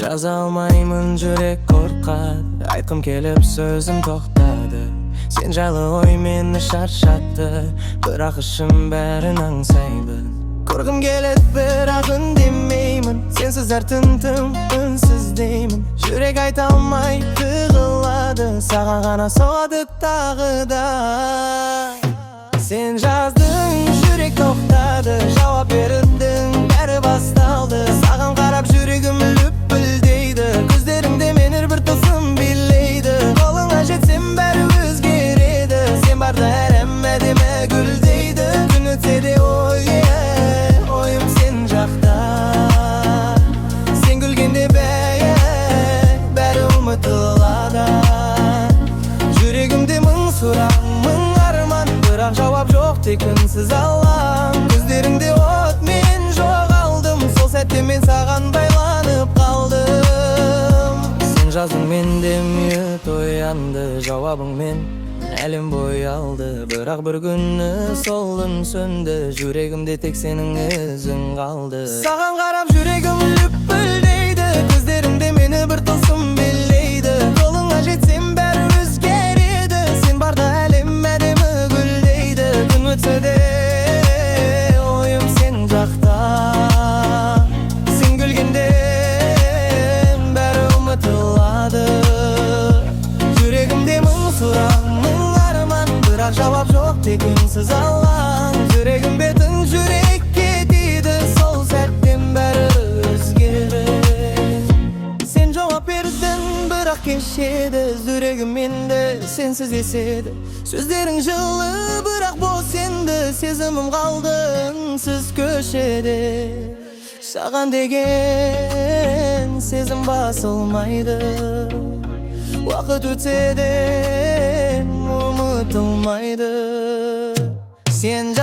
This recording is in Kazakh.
Жаза алмаймын, жүрек қорқады, айтқым келіп сөзім тоқтады. Сен жайлы ой мені шаршатты, бірақ ішім бәрін аңсайды. Көргім келеді, бірақ үндемеймін, сенсіз әр түн үнсіз деймін. Жүрек айта алмай тығылады, саған ғана соғады тағы да. Сен жаздың, жүрек тоқтады, жауап бердің, бәрі басталды. Саған қарап жүрегім лүпілдейді, көздеріңде мен бір тылсым билейді. Қолыңа жетсем бәрі өзгереді, сен барда әрем әдемі гүлдейді. Күн өтсе де ойым сен жақта, сен күлгенде бәрі ұмытылады. Жүрегімде мың сұрақ, мың арман, бірақ жауап жоқ, тек үнсіз алам. Көздеріңде от, мен жоғалдым, сол сәтте мен саған байланып қалдым. Сен жаздың, менде мүйіт оянды, жауабыңмен әлем боялды. Бірақ бір күні сол үн сөнді, жүрегімде тек сенің ізің қалды. Саған қарап жүрегім лүпілдейді, көздеріңде мені бір тылсым билейді. Қолыңа жетсем бәрі өзгереді, сен барда әлем әдемі гүлдейді. Күн өтсе де ойым сен жақта, сен күлгенде бәрі ұмытылады. Жүрегімде мың сұрақ, мың арман, бірақ жауап жоқ, тек үнсіз алаң. Жүрегім бетін жүрекке тиді, сол сәттен бәрі өзгерді. Сен жауап бердің, бірақ кешеді, жүрегім менде сенсіз еседі. Сөздерің жылы, бірақ бос енді, сезімім қалды үнсіз көшеде. Саған деген сезім басылмайды, уақыт өтсе де ұмытылмайды. Сен